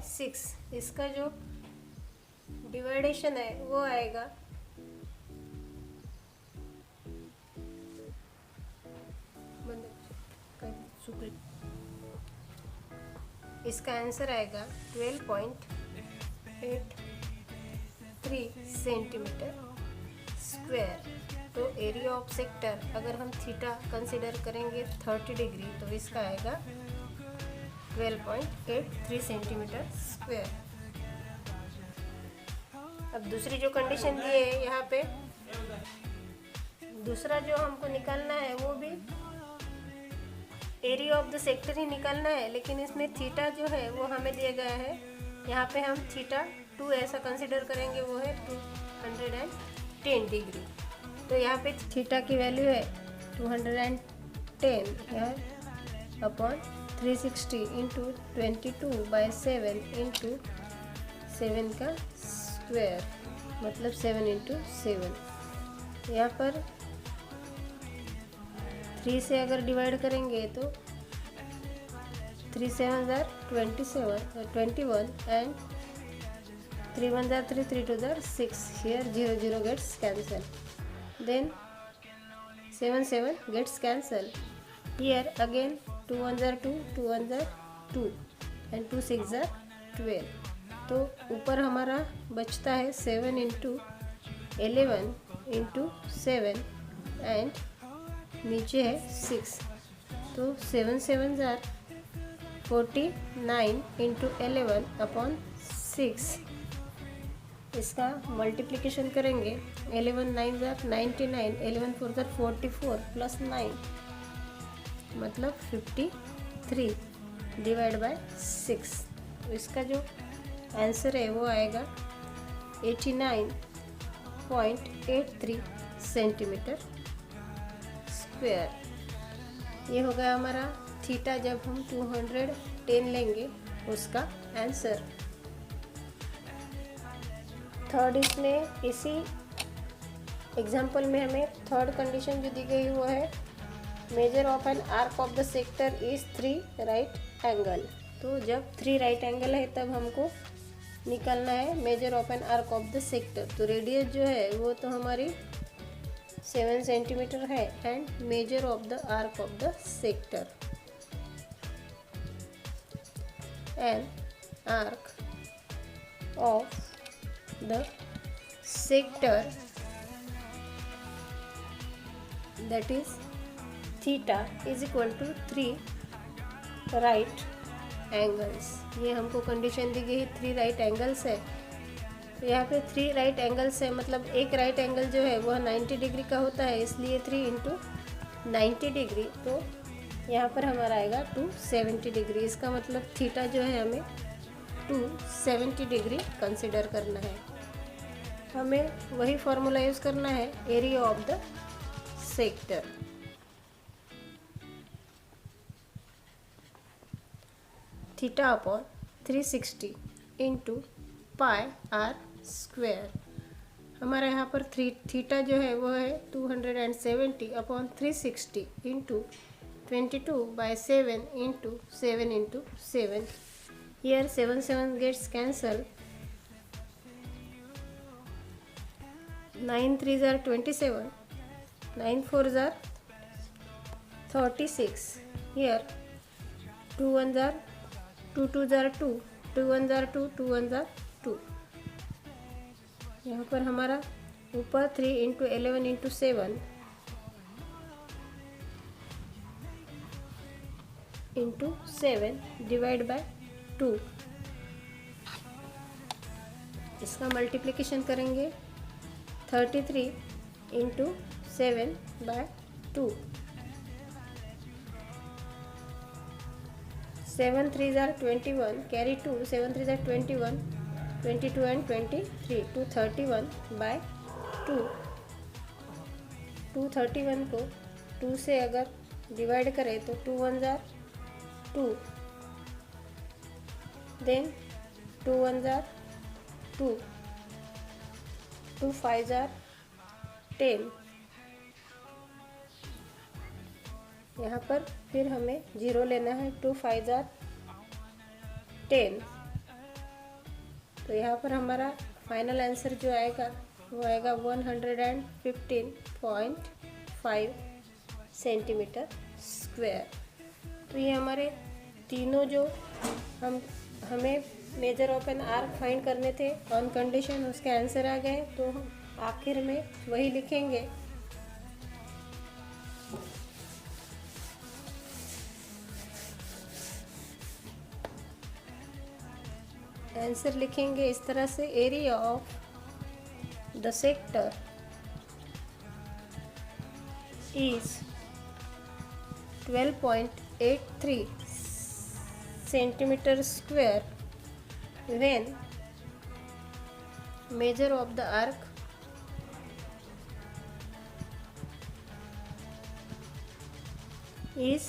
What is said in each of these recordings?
6। इसका जो डिवाइडेशन है वो आएगा इसका आंसर आएगा 12.83 सेंटीमीटर स्क्वायर। तो एरिया ऑफ सेक्टर अगर हम थीटा कंसिडर करेंगे 30 डिग्री तो इसका आएगा 12.83 सेंटीमीटर स्क्वायर। अब दूसरी जो कंडीशन दी है यहाँ पे, दूसरा जो हमको निकालना है वो भी एरिया ऑफ द सेक्टर ही निकालना है, लेकिन इसमें थीटा जो है वो हमें दिया गया है। यहाँ पे हम थीटा 2 ऐसा कंसिडर करेंगे, वो है 210 डिग्री। तो यहाँ पे थीटा की वैल्यू है 210 अपॉन 360 इंटू 22/7 इंटू 7 का स्क्वायर, मतलब 7 इंटू 7। यहाँ पर 3 से अगर डिवाइड करेंगे तो 3 7 ज़ार 21 and 3 1 tsar 3 3 2 tsar 6। Here 0 0 gets cancelled. Then 7 7 gets cancelled. Here again 2 1 are 2 2 1 are 2 and 2 6 are 12। तो ऊपर हमारा बचता है 7 इंटू 11 इंटू 7 एंड नीचे है 6। तो 7 7 ज़ार 49 इंटू 11 अपॉन 6। इसका मल्टीप्लिकेशन करेंगे 11 9 ज़ार 99, 11 4 ज़ार 44 प्लस 9 मतलब 53 डिवाइड बाय 6। तो इसका जो आंसर है वो आएगा 89.83 सेंटीमीटर स्क्वायर। ये हो गया हमारा थीटा जब हम 210 लेंगे उसका आंसर। थर्ड इसमें इसी एग्जांपल में हमें थर्ड कंडीशन जो दी गई वो है measure of an arc of the sector is 3 right angle. तो जब 3 राइट एंगल है तब हमको निकालना है measure of an arc of the sector. तो रेडियस जो है वो तो हमारी 7 सेंटीमीटर है and major of the arc of the sector, an arc of the sector that is theta is equal to 3 right angles। ये हमको कंडीशन दी गई है 3 राइट एंगल्स है। तो यहाँ पे 3 राइट एंगल्स है, मतलब एक राइट एंगल जो है वह 90 डिग्री का होता है, इसलिए 3 इंटू 90 डिग्री। तो यहाँ पर हमारा आएगा 270 डिग्री। इसका मतलब थीटा जो है हमें 270 डिग्री कंसिडर करना है। हमें वही फॉर्मूला यूज़ करना है area of the sector. Theta upon 360 into pi R square. हमारा यहाँ पर थीटा जो है वो है 270 upon 360 into 22/7 into 7 into 7। Here 7 7 gets cancelled. 9 3 are 27, 9 4 are 36। Here 2 1 are 2 2 are 2, 2 1 are 2, 2 1 are 2। यहाँ पर हमारा ऊपर 3 into 11 into 7 into 7 divide by 2। इसका मल्टीप्लिकेशन करेंगे 33 into 7/2। 7 3 are 21 carry 2, 7 3 are 21, 22 and 23 231/2। 231 को 2 से अगर डिवाइड करें तो 2 1 ज़ार 2, देन 2 1 ज़ार 2, 2 5 ज़ार 10। यहाँ पर फिर हमें 0 लेना है। 2 5 ज़ार 10, तो यहाँ पर हमारा फाइनल आंसर जो आएगा वो आएगा 115.5 सेंटीमीटर स्क्वायर। तो ये हमारे तीनों जो हमें measure of an arc find करने थे ऑन कंडीशन, उसके आंसर आ गए। तो हम आखिर में वही लिखेंगे, आंसर लिखेंगे इस तरह से, area of the sector is 12.83 centimetre square when measure of the arc is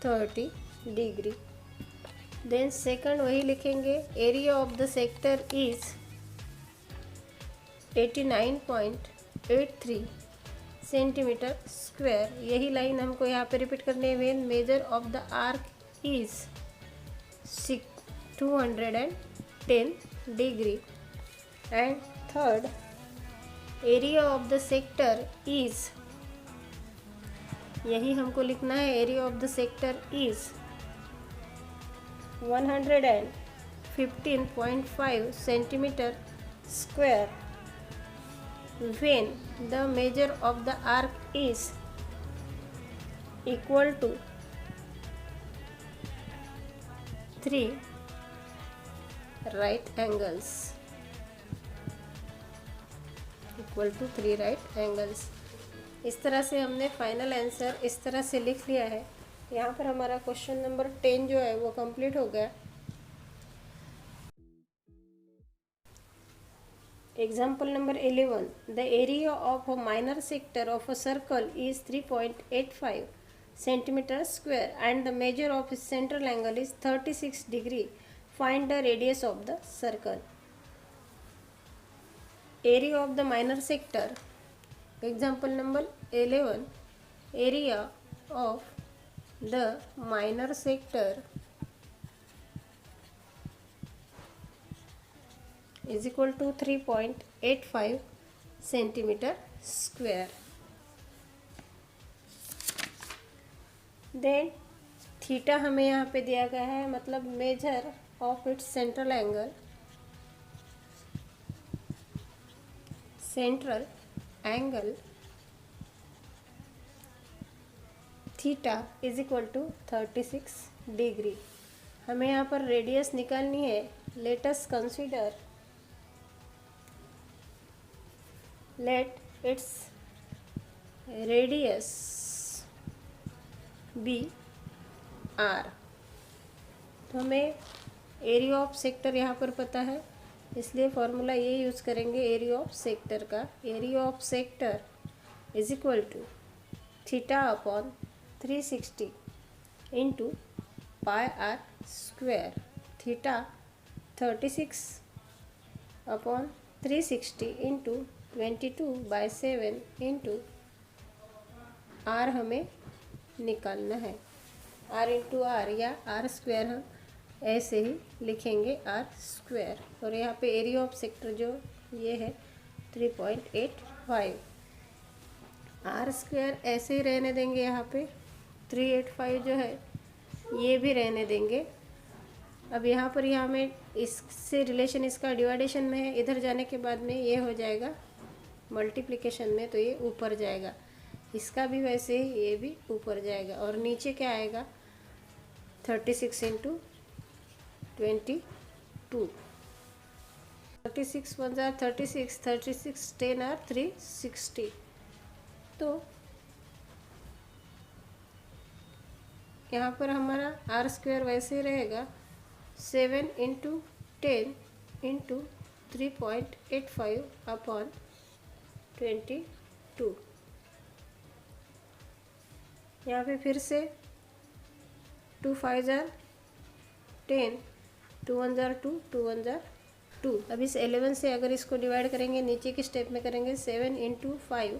30 degree। Then second वही लिखेंगे, area of the sector is 89.83 centimetre square. यही लाइन हमको यहाँ पे रिपीट करनी है, when measure of the arc is 210 degree. And third, area of the sector is, यही हमको लिखना है, area of the sector is 115.5 centimetre square when the measure of the arc is equal to 3 right angles, equal to 3 right angles। इस तरह से हमने final answer इस तरह से लिख लिया है। यहाँ पर हमारा क्वेश्चन नंबर 10 जो है वो कंप्लीट हो गया। Example number 11, the area of a minor sector of a circle is 3.85 centimetre square and the measure of its central angle is 36 degree. Find the radius of the circle. Area of the minor sector, example number 11, area of the minor sector is equal to 3.85 centimetre square. Then theta हमें यहाँ पे दिया गया है, मतलब measure of its central angle, central angle theta is equal to 36 degree. हमें यहाँ पर रेडियस निकालनी है। Let us consider, let its radius be r। तो हमें एरिया ऑफ सेक्टर यहाँ पर पता है, इसलिए फॉर्मूला ये यूज़ करेंगे एरिया ऑफ सेक्टर का। Area of sector is equal to theta upon 360 into pi R square. Theta 36 upon 360 into 22/7 into R हमें निकालना है। आर इंटू आर या आर स्क्वायर हम ऐसे ही लिखेंगे, आर स्क्वायर। और यहाँ पे एरिया ऑफ सेक्टर जो ये है 3.85। आर स्क्वायर ऐसे ही रहने देंगे, यहाँ पे 385 जो है ये भी रहने देंगे। अब यहाँ पर यहाँ में इससे रिलेशन इसका डिवाइडेशन में है, इधर जाने के बाद में ये हो जाएगा मल्टीप्लिकेशन में, तो ये ऊपर जाएगा। इसका भी वैसे ही ये भी ऊपर जाएगा। और नीचे क्या आएगा 36 इंटू 22। 36 1 jar 36, 36 10 are 360। तो यहाँ पर हमारा आर स्क्वायर वैसे ही रहेगा 7 इंटू 10 इंटू 3.85 अपॉन 22। यहाँ पे फिर से 2 5 जार 10, 2 1 जार 2, 2 1 जार 2। अब इस 11 से अगर इसको डिवाइड करेंगे, नीचे के स्टेप में करेंगे 7 इंटू 5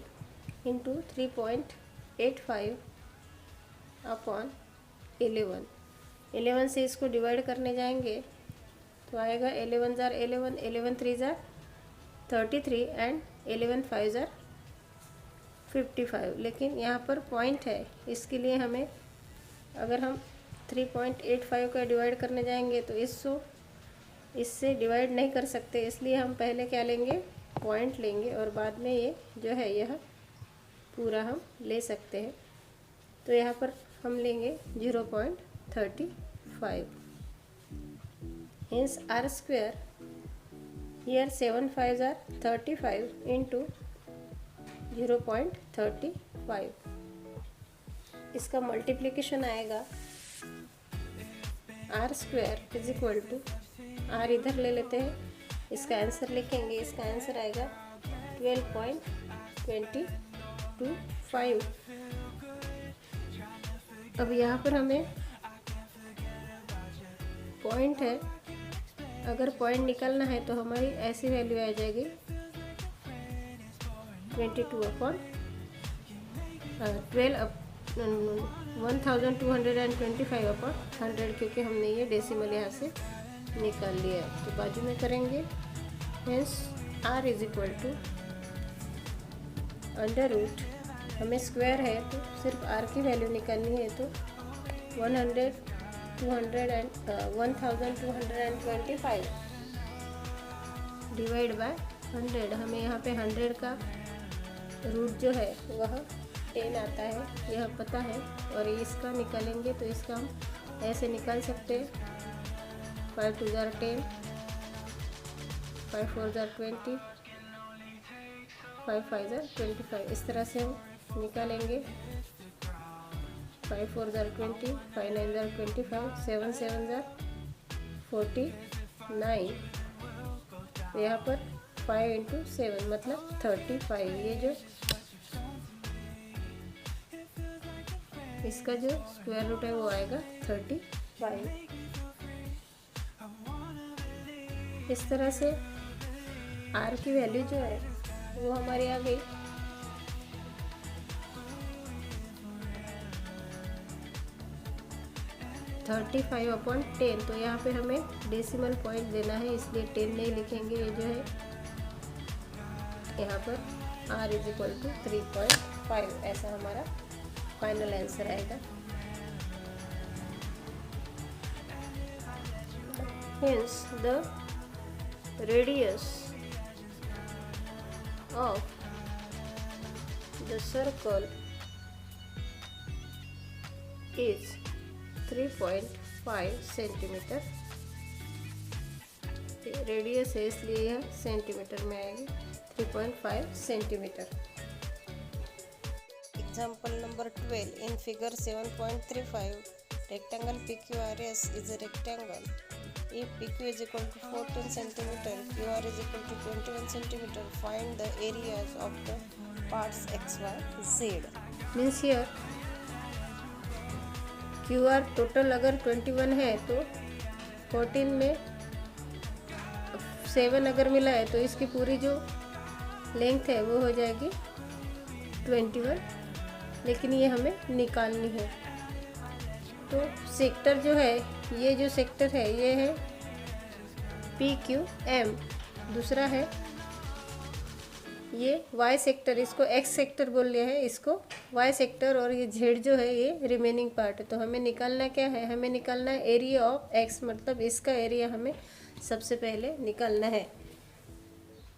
इंटू 3.85 अपॉन 11। 11 से इसको डिवाइड करने जाएंगे तो आएगा 11 जार 11, 11 3 जार 33 एंड 11 5 जार 55। लेकिन यहाँ पर पॉइंट है, इसके लिए हमें अगर हम 3.85 का डिवाइड करने जाएंगे तो इससे डिवाइड नहीं कर सकते, इसलिए हम पहले क्या लेंगे, पॉइंट लेंगे और बाद में ये जो है यह पूरा हम ले सकते हैं। तो यहाँ पर हम लेंगे 0.35। Hence r square here 7 5s are 35 into 0.35। इसका मल्टीप्लिकेशन आएगा r square is equal to, r इधर ले लेते हैं, इसका आंसर लिखेंगे, इसका आंसर आएगा 12.225। अब यहाँ पर हमें पॉइंट है, अगर पॉइंट निकालना है तो हमारी ऐसी वैल्यू आ जाएगी 1225/100, क्योंकि हमने ये डेसिमल यहाँ से निकाल लिया। तो बाजू में करेंगे, hence r is equal to under root, हमें स्क्वायर है तो सिर्फ r की वैल्यू निकालनी है, तो 1225 डिवाइड बाय 100। हमें यहाँ पे 100 का रूट जो है वह 10 आता है, यह पता है, और इसका निकालेंगे तो इसका हम ऐसे निकाल सकते हैं, 5 2 जार 10, 5 4 जार 20, 5 5 जार 25। इस तरह से हम निकालेंगे, 5 4 जार 20, 5 9 जार 25, 7 7 जार 49। यहाँ पर 5 इंटू 7 मतलब 35। ये जो इसका जो स्क्वायर रूट है वो आएगा 35। इस तरह से r की वैल्यू जो है वो हमारी आ गई। (35/10), तो यहाँ पे हमें डेसिमल पॉइंट देना है, इसलिए 10 नहीं लिखेंगे। ये जो है यहाँ पर r इज इक्वल टू 3.5, ऐसा हमारा फाइनल आंसर आएगा। Hence the radius of the circle is 3.5 centimetre. Radius है इसलिए यह सेंटीमीटर में आएगी, 3.5 centimetre. Example number 12. In figure 7.35, rectangle PQRS is a rectangle. If PQ is equal to 14 cm, QR is equal to 21 cm, find the areas of the parts X, Y, Z. Means here QR total अगर 21 है तो 14 में 7 अगर मिला है तो इसकी पूरी जो लेंथ है वो हो जाएगी 21, लेकिन ये हमें निकालनी है। तो सेक्टर जो है, ये जो सेक्टर है ये है PQM, दूसरा है ये Y सेक्टर, इसको X सेक्टर बोल लिया है, इसको Y सेक्टर, और ये Z जो है ये रिमेनिंग पार्ट है। तो हमें निकालना क्या है, हमें निकालना है एरिया ऑफ X, मतलब इसका एरिया हमें सबसे पहले निकालना है।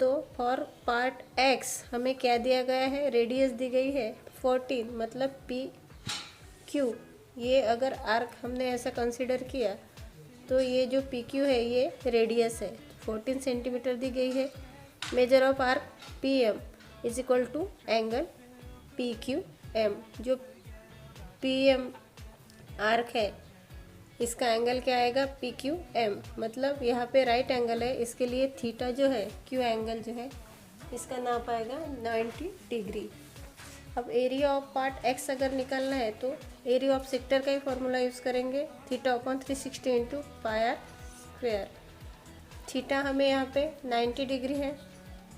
तो फॉर पार्ट X हमें क्या दिया गया है, रेडियस दी गई है 14, मतलब PQ। ये अगर आर्क हमने ऐसा कंसीडर किया तो ये जो PQ है ये रेडियस है, 14 सेंटीमीटर दी गई है। Measure of arc PM is equal to angle PQM। जो PM आर्क है इसका एंगल क्या आएगा, PQM, मतलब यहाँ पे राइट एंगल है, इसके लिए थीटा जो है, Q एंगल जो है इसका नाप आएगा 90 डिग्री। अब एरिया ऑफ पार्ट X अगर निकालना है तो एरिया ऑफ सेक्टर का ही फॉर्मूला यूज़ करेंगे, θ/360 इंटू πr स्क्वायर। थीटा हमें यहाँ पे 90 डिग्री है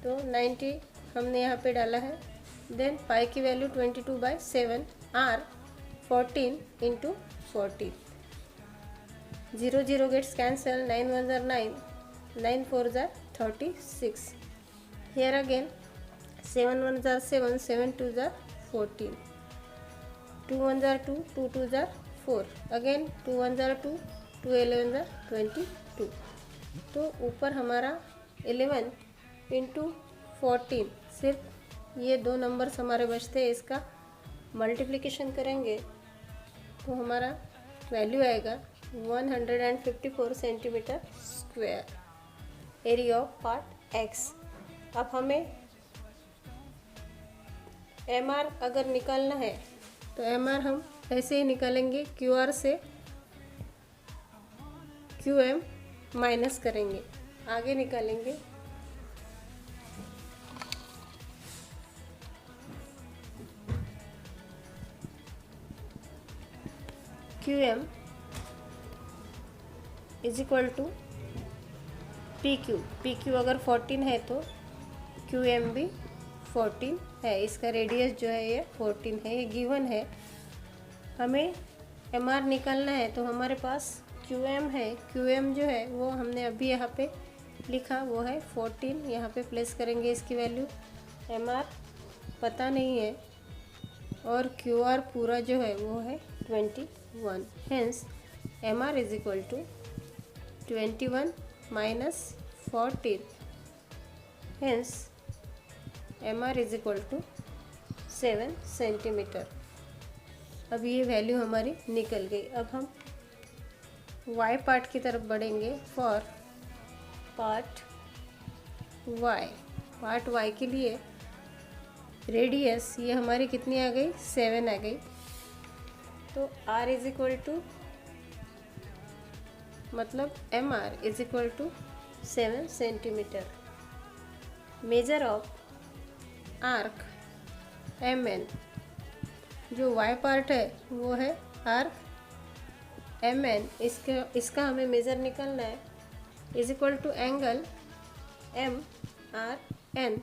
तो 90 हमने यहाँ पे डाला है। देन पाई की value 22/7, r 14 into 40, 0 0 gets cancel, 9 1 9, 9 4s are 36. Here again 7 1s are 7, 7 2s are 14, 2 1s are 2, 2 2s are 4, again 2 1s are 2, 2 11s are 22. तो ऊपर हमारा 11 इंटू 14, सिर्फ ये दो नंबर्स हमारे बचते हैं, इसका मल्टीप्लिकेशन करेंगे तो हमारा वैल्यू आएगा 154 centimetre square area of part x. अब हमें एम आर अगर निकालना है तो एम आर हम ऐसे ही निकालेंगे, क्यू आर से क्यू एम माइनस करेंगे, आगे निकालेंगे। Q M is equal to P Q. P Q अगर 14 है तो क्यू एम भी 14 है, इसका रेडियस जो है ये 14 है, ये गिवन है। हमें एम आर निकालना है तो हमारे पास क्यू एम है, क्यू एम जो है वो हमने अभी यहाँ पे लिखा, वो है 14, यहाँ पे प्लेस करेंगे इसकी वैल्यू। एम आर पता नहीं है और क्यू आर पूरा जो है वो है 21, hence M R is equal to 21 minus 14, hence M R is equal to 7 centimetre. अब ये वैल्यू हमारी निकल गई। अब हम y पार्ट की तरफ बढ़ेंगे। For part y, part y के लिए रेडियस ये हमारी कितनी आ गई, 7 आ गई। तो r इज इक्वल टू, मतलब M R is equal to 7 centimetre. Measure of arc M N, जो y पार्ट है वो है आर्क एम एन, इसका हमें मेज़र निकालना है, is equal to angle M R N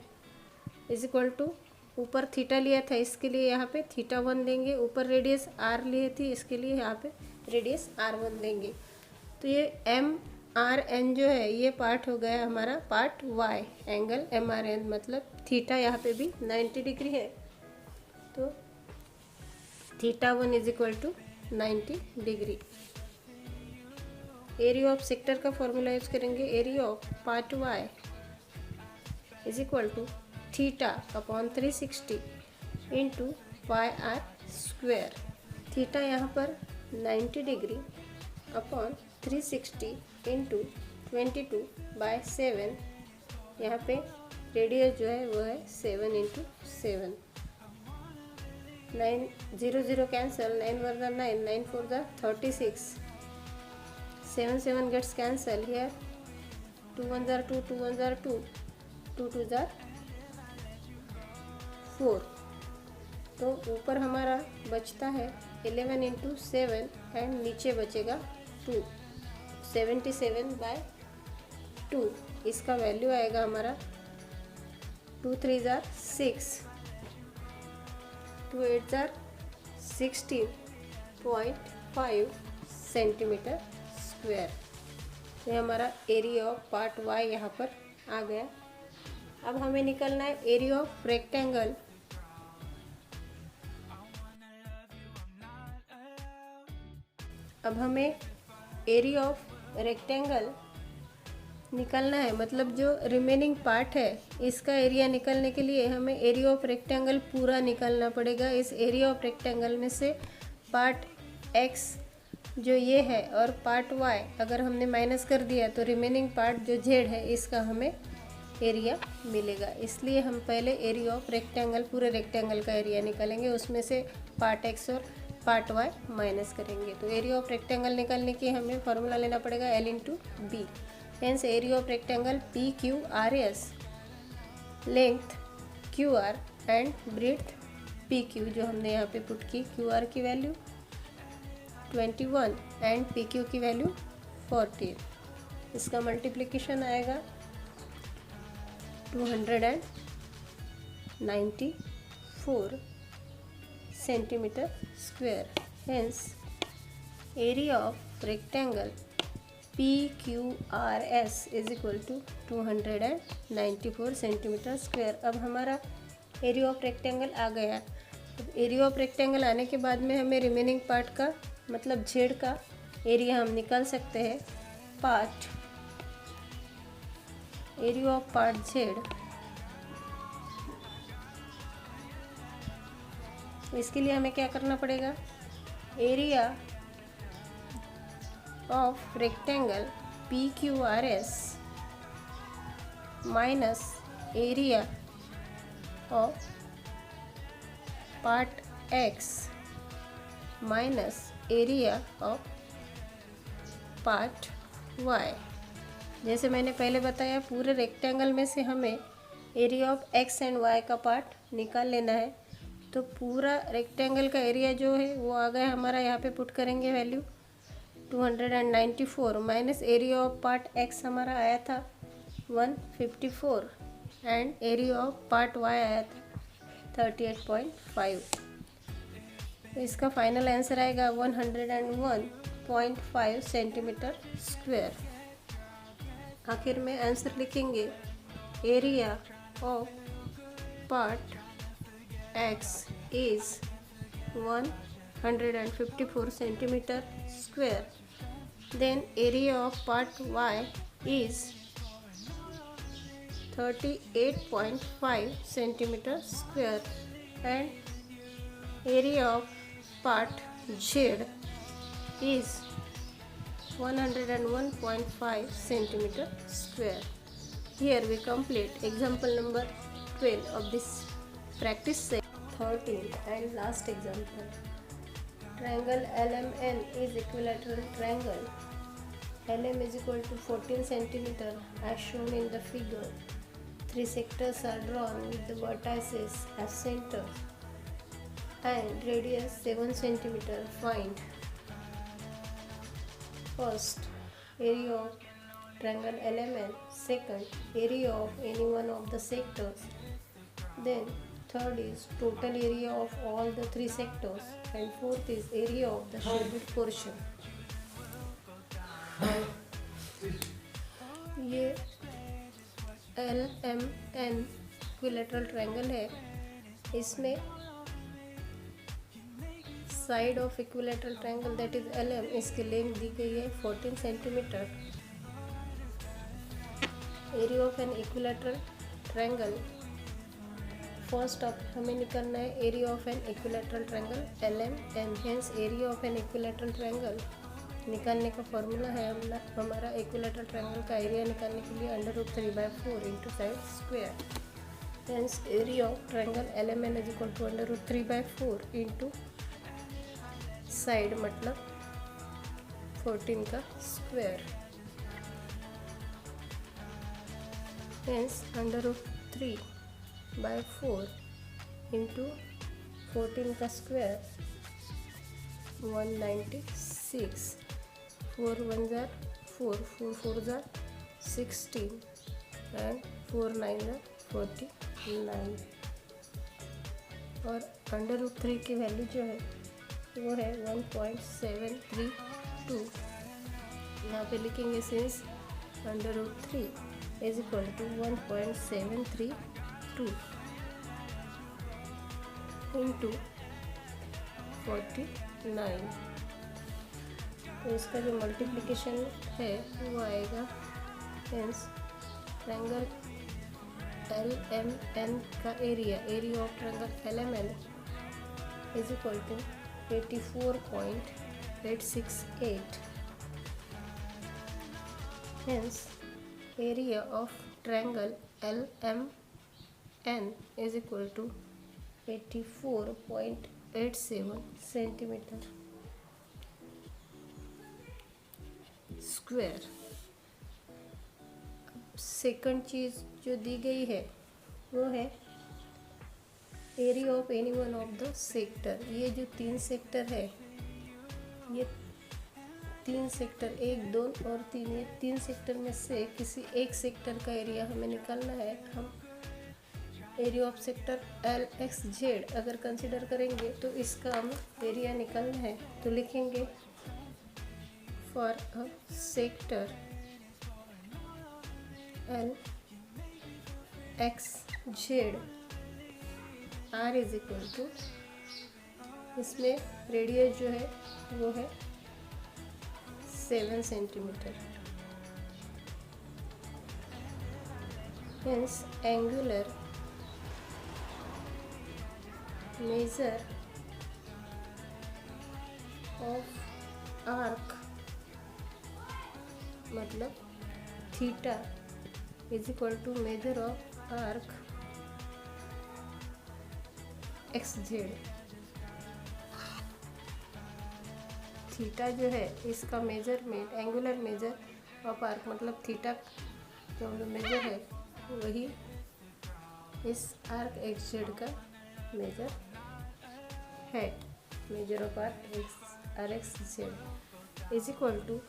is equal to, ऊपर थीटा लिया था इसके लिए यहाँ पे थीटा 1 देंगे, ऊपर रेडियस आर लिए थी इसके लिए यहाँ पे रेडियस r1 देंगे। तो ये एम आर एन जो है ये पार्ट हो गया हमारा part y, angle M R N, मतलब थीटा यहाँ पे भी 90 डिग्री है, तो theta 1 is equal to 90 degree. Area of sector का फॉर्मूला यूज करेंगे, area of part y is equal to theta upon 360 into pi R square. Theta यहाँ पर 90 डिग्री अपॉन 360 इंटू 22/7, यहाँ पे रेडियस जो है वो है 7 into 7। 9 0 0 cancel, 9 1 are 9, 9 4 are 36, 7 7 gets cancel here, 2 1 are 2, 2 1 are 2, 2 2 are 4। तो ऊपर हमारा बचता है 11 इंटू 7 एंड नीचे बचेगा 2, 77/2। इसका वैल्यू आएगा हमारा 2 3 are 6, 2 8 are 16.5 सेंटीमीटर स्क्वायर। ये हमारा एरिया ऑफ पार्ट y यहाँ पर आ गया। अब हमें निकलना है एरिया ऑफ रेक्टेंगल। अब हमें एरिया ऑफ रेक्टेंगल निकलना है, मतलब जो रिमेनिंग पार्ट है इसका एरिया निकलने के लिए हमें एरिया ऑफ रेक्टेंगल पूरा निकालना पड़ेगा। इस एरिया ऑफ रेक्टेंगल में से पार्ट x जो ये है और पार्ट y अगर हमने माइनस कर दिया तो रिमेनिंग पार्ट जो z है इसका हमें एरिया मिलेगा। इसलिए हम पहले एरिया ऑफ रेक्टेंगल, पूरे रेक्टेंगल का एरिया निकालेंगे, उसमें से पार्ट x और पार्ट y माइनस करेंगे। तो एरिया ऑफ रेक्टेंगल निकालने के हमें फार्मूला लेना पड़ेगा L into B. Hence area of rectangle P Q R S, length Q R and breadth P Q, जो हमने यहाँ पे पुट की, क्यू आर की वैल्यू 21 एंड पी क्यू की वैल्यू 14। इसका मल्टीप्लिकेशन आएगा 294 centimetre square. Hence area of rectangle PQRS is equal to 294 centimetre square. अब हमारा एरिया ऑफ रेक्टेंगल आ गया। अब एरिया ऑफ रेक्टेंगल आने के बाद में हमें रिमेनिंग पार्ट का मतलब जेड का एरिया हम निकाल सकते हैं। Part area of part Z, इसके लिए हमें क्या करना पड़ेगा, area of rectangle PQRS minus area of part X minus area of part Y। जैसे मैंने पहले बताया, पूरे रेक्टेंगल में से हमें area of X and Y का पार्ट निकाल लेना है। तो पूरा रेक्टेंगल का एरिया जो है वो आ गया हमारा, यहाँ पे पुट करेंगे value 294 minus area of part X हमारा आया था 154 and area of part Y आया था 38.5। तो इसका फाइनल आंसर आएगा 101.5 सेंटीमीटर स्क्वायर। आखिर में आंसर लिखेंगे area of part X is 154 centimetre square, then area of part Y is 38.5 centimeter square and area of part Z is 101.5 centimeter square. Here we complete example number 12 of this practice set. 13 and last example. Triangle LMN is equilateral triangle. LM is equal to 14 centimeter as shown in the figure. Three sectors are drawn with the vertices as centers and radius 7 centimeter. Find first area of triangle LMN, second area of any one of the sectors, then third is total area of all the three sectors, and fourth is area of the shaded portion. ये LMN equilateral triangle है। इसमें side of equilateral triangle that is LM, इसकी length दी गई है 14 centimetre. Area of an equilateral triangle, first of हमें निकालना है area of an equilateral triangle LMN। Hence area of an equilateral triangle निकालने का फॉर्मूला है हमारा इक्विलैटरल ट्रायंगल का एरिया निकालने के लिए √3/4 into side square. Hence area of triangle LMN is equal to √3/4 into side मतलब 14 का स्क्वायर। हेंस √3/4 इंटू 14 का स्क्वायर 196, 4 1 जार 4, 4 4 जार 16 एंड 4 9 जार 49। और √3 की वैल्यू जो है वो है 1.732। यहाँ पे लिखेंगे since √3 is equal to 1.732 into 49। तो इसका जो मल्टीप्लिकेशन है वो आएगा। हेंस ट्रायंगल LMN का area of triangle LMN is equal to 84.868। Hence, area of triangle LMN is equal to 84.87 centimeter square। Second चीज़ जो दी गई है वो है area of any one of the sector. ये जो 3 सेक्टर है, ये 3 सेक्टर 1 2 और 3, ये 3 सेक्टर में से किसी एक सेक्टर का एरिया हमें निकालना है। हम एरिया ऑफ सेक्टर LXZ अगर कंसिडर करेंगे तो इसका हमें एरिया निकालना है। तो लिखेंगे for a sector LXZ R is equal to, इसमें रेडियस जो है वो है 7 centimetre. Hence angular measure of arc मतलब theta is equal to measure of arc XZ। Theta जो है इसका measurement, angular measure of arc मतलब थीटा जो मेजर है वही इस आर्क XZ का मेजर है। Measure of arc XZ is equal to,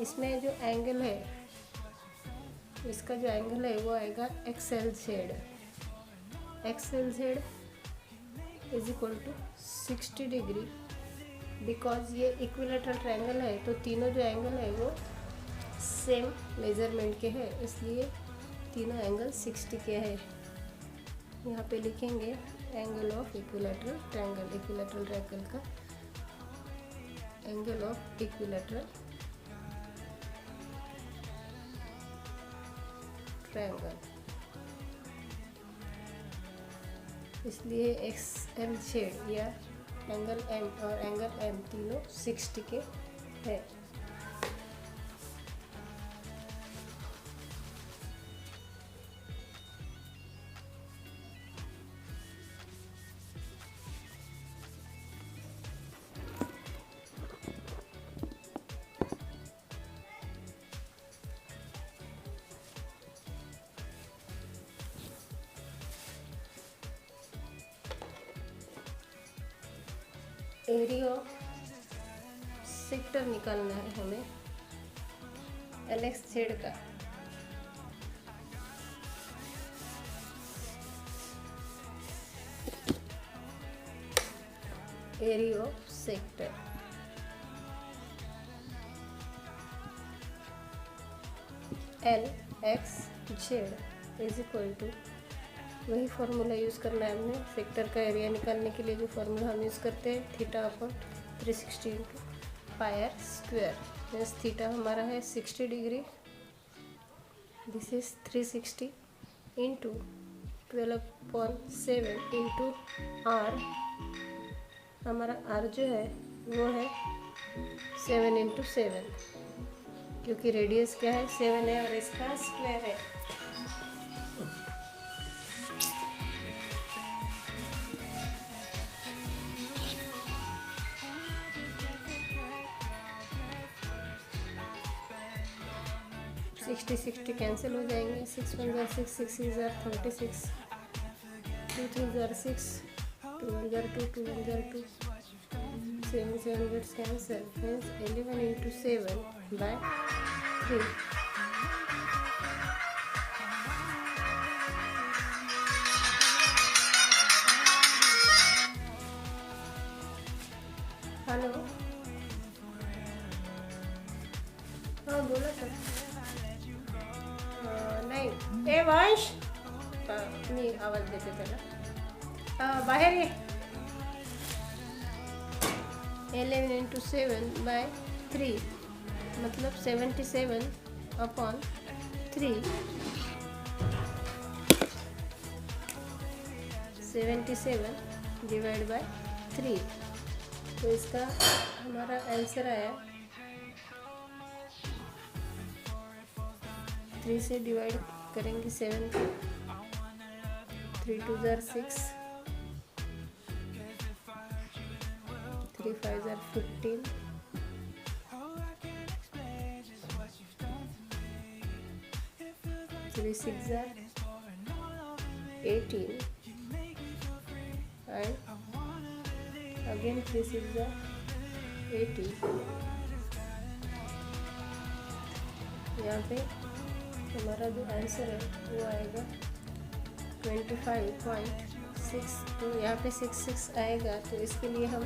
इसमें जो एंगल है, इसका जो एंगल है वो आएगा XLZ। XLZ is equal to 60 degree. Because ये इक्विलेटरल ट्रायंगल है तो तीनों जो एंगल है वो सेम मेजरमेंट के हैं, इसलिए तीनों एंगल 60 के हैं। यहाँ पे लिखेंगे angle of equilateral triangle, equilateral triangle का एंगल ऑफ इक्विलेटरल ट्रायंगल, इसलिए XLZ या एंगल M और एंगल M तीनों 60 के हैं। एरिया ऑफ सेक्टर निकालना है हमें LXZ का। Area of sector LXZ is equal to, वही फार्मूला यूज़ करना है हमें सेक्टर का एरिया निकालने के लिए। जो फार्मूला हम यूज़ करते हैं theta upon 360 into pi R square. Means theta हमारा है 60 degree, this is 360 into 12.7 into R. हमारा आर जो है वो है 7 इंटू 7, क्योंकि रेडियस क्या है 7 है और इसका स्क्वायर है। सिक्सटी कैंसिल हो जाएंगे। 6 1 jar 6, 6 jar 36, 2 3 jar 6, 2 1 jar 2, 2 1 jar 2, 7 7 gets cancel, hence 11 into 7 by 3। Hello, हाँ बोलो सर। नहीं ए वंश, नहीं आवाज़ देते पहले, बाहर ये 11 into 7 by 3 मतलब 77 upon 3, 77 डिवाइड बाय 3। तो इसका हमारा आंसर आया 3 से डिवाइड करेंगे 7 को, 3 2 jar 6, 3 5 jar 15, 3 6 jar 18 and again 3 6 jar 18। यहाँ पे हमारा जो आंसर है वो आएगा 25.6। तो यहाँ पे 6 6 आएगा, तो इसके लिए हम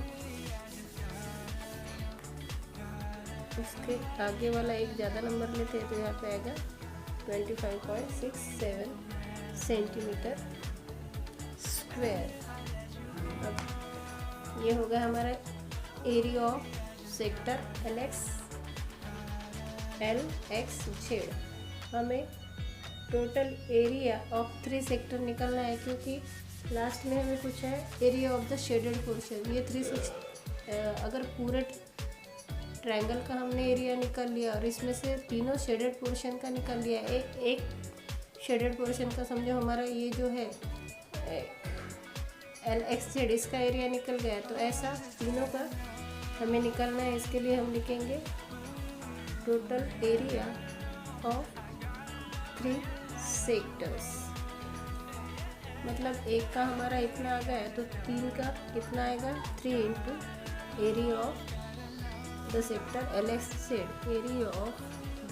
उसके आगे वाला एक ज़्यादा नंबर लेते हैं तो यहाँ पे आएगा 25.67 सेंटीमीटर स्क्वायर। अब ये होगा हमारा एरिया ऑफ सेक्टर LXZ। हमें टोटल एरिया ऑफ 3 सेक्टर निकालना है, क्योंकि लास्ट में हमें पूछा है area of the shaded portion. ये 360 अगर पूरे ट्रायंगल का हमने एरिया निकाल लिया और इसमें से तीनों शेडेड पोर्शन का निकाल लिया, एक शेडेड पोर्शन का समझो हमारा ये जो है LXZ, इसका एरिया निकल गया। तो ऐसा तीनों का हमें निकालना है। इसके लिए हम लिखेंगे टोटल एरिया ऑफ 3 सेक्टर्स। मतलब एक का हमारा इतना आ गया तो 3 का कितना आएगा, 3 into area of the sector LXZ। Area of the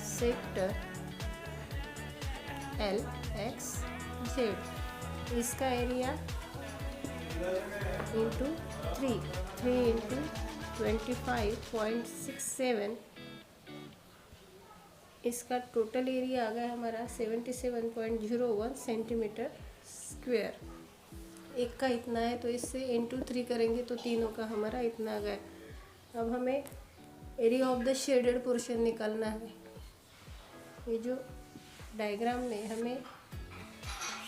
sector LXZ, इसका एरिया इंटू 3 इंटू 25.67, इसका टोटल एरिया आ गया हमारा 77.01 सेंटीमीटर स्क्वायर। एक का इतना है तो इससे इंटू 3 करेंगे तो तीनों का हमारा इतना आ गया। अब हमें area of the shaded portion निकालना है। ये जो डायग्राम में हमें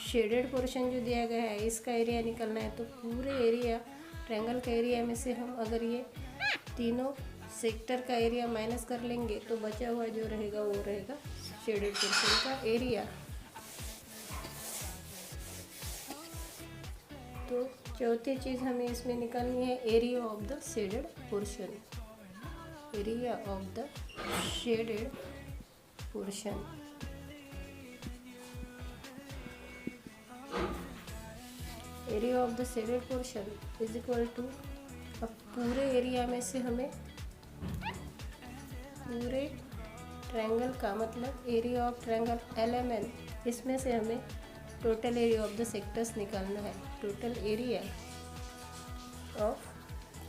शेडेड पोर्शन जो दिया गया है इसका एरिया निकालना है। तो पूरे एरिया ट्रायंगल का एरिया में से हम अगर ये तीनों सेक्टर का एरिया माइनस कर लेंगे तो बचा हुआ जो रहेगा वो रहेगा शेडेड पोर्शन का एरिया। तो चौथी चीज़ हमें इसमें निकालनी है area of the shaded portion. Area of the shaded portion, area of the shaded portion is equal to, अब पूरे एरिया में से हमें पूरे ट्रायंगल का मतलब एरिया ऑफ ट्रायंगल LMN, इसमें से हमें total area of the sectors निकालना है। टोटल एरिया ऑफ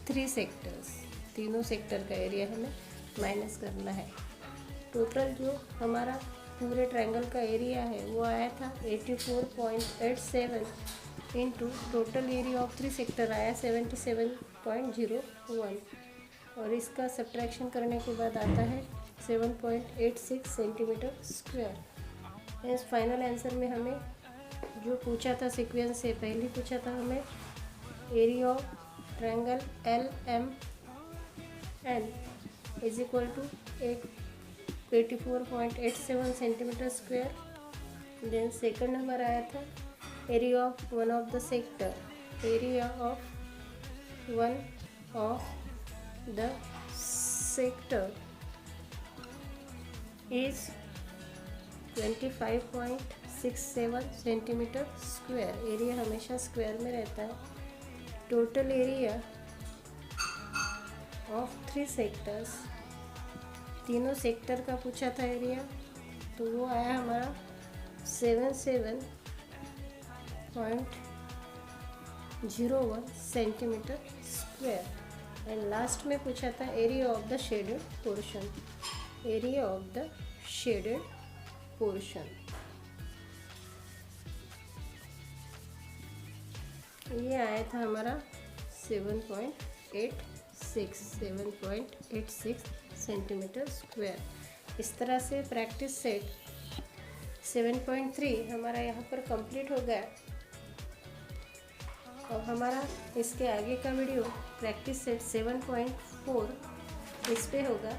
3 सेक्टर्स, तीनों सेक्टर का एरिया हमें माइनस करना है। टोटल जो हमारा पूरे ट्रायंगल का एरिया है वो आया था 84.87 into total area of 3 sector आया 77.01, और इसका सब्ट्रैक्शन करने के बाद आता है 7.86 सेंटीमीटर स्क्वायर। इस फाइनल आंसर में हमें जो पूछा था सीक्वेंस से पहले पूछा था हमें area of triangle LMN is equal to 84.87 centimetre square. Then second हमारा आया था area of one of the sector, area of one of the sector is 25.67 centimetre square. Area हमेशा स्क्वायर में रहता है। टोटल एरिया ऑफ 3 सेक्टर्स, तीनों sector का पूछा था एरिया, तो वो आया हमारा 77.01 सेंटीमीटर स्क्वायर। एंड लास्ट में पूछा था area of the shaded portion, area of the shaded portion. ये आया था हमारा 7.86 सेंटीमीटर स्क्वायर। इस तरह से प्रैक्टिस सेट 7.3 हमारा यहाँ पर कंप्लीट हो गया। और हमारा इसके आगे का वीडियो प्रैक्टिस सेट 7.4 इस पे होगा।